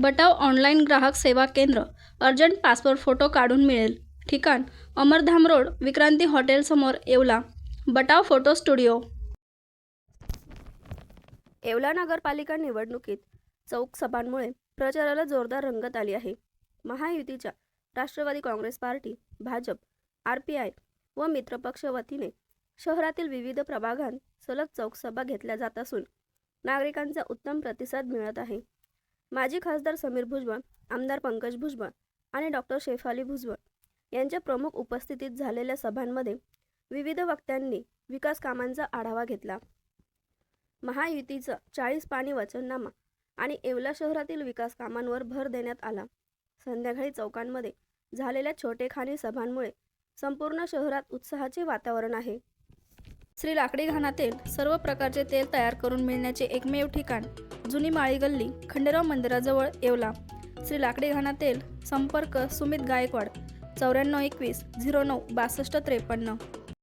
बटाव online ग्राहक सेवा केंद्र. अर्जंट पासपोर्ट फोटो काढून मिळेल. ठिकाण अमरधाम रोड, विक्रांती हॉटेल समोर, येवला. Batav photo studio. येवला नगरपालिका निवडणुकीत चौक सभांमुळे प्रचाराला जोरदार रंगत आली आहे. महायुतीच्या राष्ट्रवादी काँग्रेस पार्टी, भाजप, RPI व मित्रपक्ष वतीने शहरातील विविध प्रभागांत सलग चौक सभा घेतल्या जात असून नागरिकांचा उत्तम प्रतिसाद मिळत आहे. माजी खासदार समीर भुजबळ, आमदार पंकज भुजबळ आणि डॉ. शेफाली भुजबळ यांच्या प्रमुख उपस्थितीत झालेल्या सभांमध्ये विविध वक्त्यांनी विकास कामांचा आढावा घेतला. महायुतीचा 40 पानी वचननामा आणि येवला शहरातील विकास कामांवर भर देण्यात आला. संध्याकाळी चौकांमध्ये झालेल्या छोटेखानी सभांमुळे संपूर्ण शहरात उत्साहाचे वातावरण आहे. श्री लाकडी घाणातेल सर्व प्रकारचे तेल तयार करून मिळण्याचे एकमेव ठिकाण जुनी माळी गल्ली, खंडेराव मंदिराजवळ, येवला. श्री लाकडी घाणातेल. संपर्क सुमित गायकवाड 9421 09 6253.